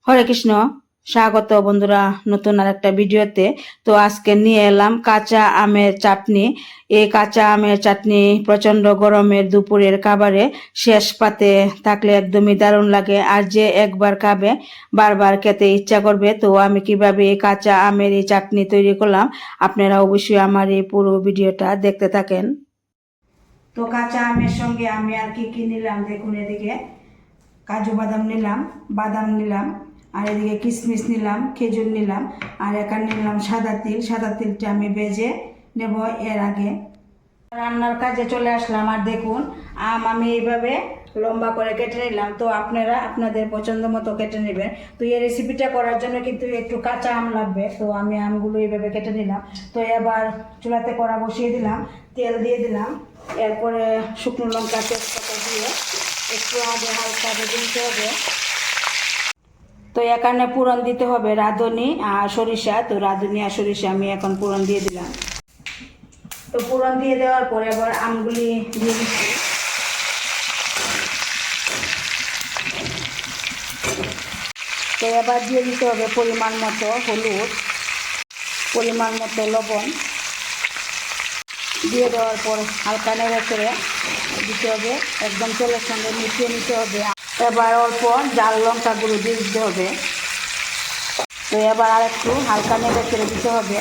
হরে কৃষ্ণ, স্বাগত বন্ধুরা নতুন আর একটা ভিডিওতে। তো আজকে নিয়ে এলাম কাঁচা আমের চাটনি। এই কাঁচা আমের চাটনি প্রচন্ড গরমের দুপুরের খাবারে শেষ পাতে থাকলে একদমই দারুণ লাগে, আর যে একবার খাবে বারবার খেতে ইচ্ছা করবে। তো আমি কিভাবে এই কাঁচা আমের এই চাটনি তৈরি করলাম, আপনারা অবশ্যই আমার এই পুরো ভিডিওটা দেখতে থাকেন। তো কাঁচা আমের সঙ্গে আমি আর কি কি নিলাম দেখুন। এদিকে কাজু বাদাম নিলাম, বাদাম নিলাম, আর এদিকে কিশমিশ নিলাম, খেজুর নিলাম, আর এখানে নিলাম সাদা তিল। সাদা তিলটা আমি ভেজে নেব এর আগে। রান্নার কাজে চলে আসলাম, আর দেখুন আম আমি এইভাবে লম্বা করে কেটে নিলাম। তো আপনারা আপনাদের পছন্দ মতো কেটে নেবেন। তো এই রেসিপিটা করার জন্য কিন্তু একটু কাঁচা আম লাগবে। তো আমি আমগুলো এইভাবে কেটে নিলাম। তো এবার চুলাতে কড়া বসিয়ে দিলাম, তেল দিয়ে দিলাম, এরপরে শুকনো লঙ্কা তেজপাতা দিয়ে একটু আগে হালকা ভেজে নিতে হবে। তো এখানে পুরন দিতে হবে রাঁধুনি আর সরিষা। তো রাঁধুনি আর সরিষা আমি এখন পুরন দিয়ে দিলাম। তো পুরন দিয়ে দেওয়ার পরে আবার আমগুলি দিয়ে দিচ্ছি। তো এবার দিয়ে দিতে হবে পরিমাণ মতো হলুদ, পরিমাণ মতো লবণ। দিয়ে দেওয়ার পর হালকা নেড়ে চেড়ে দিতে হবে, একদম তেলের সঙ্গে মিশিয়ে নিতে হবে। এবার অল্প জাল লঙ্কা গুঁড়ো দিয়ে দিতে হবে। তো এবার আর একটু হালকা নেড়ে চেড়ে দিতে হবে।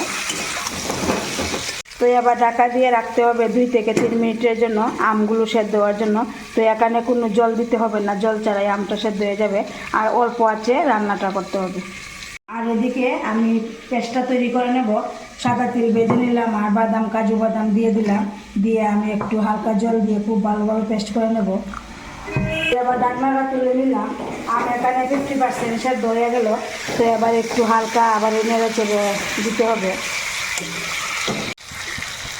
তো এবার ঢাকা দিয়ে রাখতে হবে 2 থেকে 3 মিনিটের জন্য আমগুলো সেদ্ধ হওয়ার জন্য। তো এখানে কোনো জল দিতে হবে না, জল ছাড়াই আমটা সেদ্ধ হয়ে যাবে, আর অল্প আঁচে রান্নাটা করতে হবে। আর এদিকে আমি পেস্টটা তৈরি করে নেব। সাদা তিল ভেজে নিলাম, আর বাদাম কাজু বাদাম দিয়ে দিলাম, দিয়ে আমি একটু হালকা জল দিয়ে খুব ভালোভাবে পেস্ট করে নেব। এবার ঢাকনাটা তুলে নিলাম। আম এখানে 50% সেদ্ধ হয়ে গেল। তো এবার একটু হালকা আবার নেড়ে চেড়ে দিতে হবে।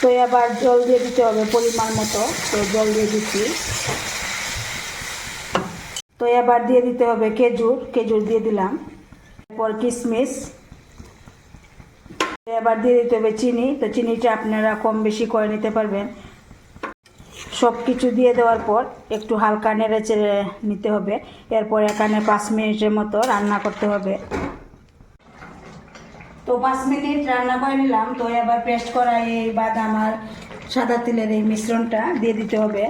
তো এবার জল দিয়ে দিতে হবে পরিমাণ মতো। তো জল দিয়ে দিচ্ছি। তো এবার দিয়ে দিতে হবে খেজুর, খেজুর দিয়ে দিলাম, এরপর কিশমিশ। এবার দিয়ে দিতে হবে চিনি। তো চিনিটা আপনারা কম বেশি করে নিতে পারবেন। সব কিছু দিয়ে দেওয়ার পর একটু হালকা নেড়ে চেড়ে নিতে হবে। এরপর এখানে 5 মিনিটের মতো রান্না করতে হবে। তো 5 মিনিট রান্না করে নিলাম। তো এবার পেস্ট করা এই বাদাম আর সাদা তিলের এই মিশ্রণটা দিয়ে দিতে হবে।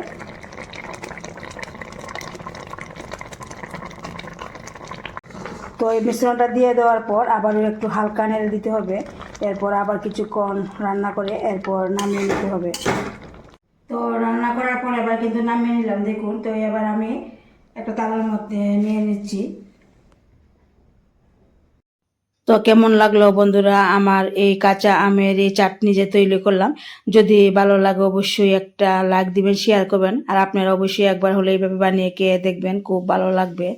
তো এই মিশ্রণটা দিয়ে দেওয়ার পর আবারও একটু হালকা নেড়ে দিতে হবে। এরপর আবার কিছুক্ষণ রান্না করে এরপর নামিয়ে নিতে হবে। তো রান্না করার পর এবার কিন্তু নামিয়ে নিলাম দেখুন। তো এবার আমি একটা তাওয়ার মধ্যে নিয়ে নিচ্ছি। তো কেমন লাগলো বন্ধুরা আমার এই কাঁচা আমের এই চাটনি যে তৈরি করলাম? যদি ভালো লাগে অবশ্যই একটা লাইক দিবেন, শেয়ার করবেন, আর আপনারা অবশ্যই একবার হলে এইভাবে বানিয়ে খেয়ে দেখবেন, খুব ভালো লাগবে।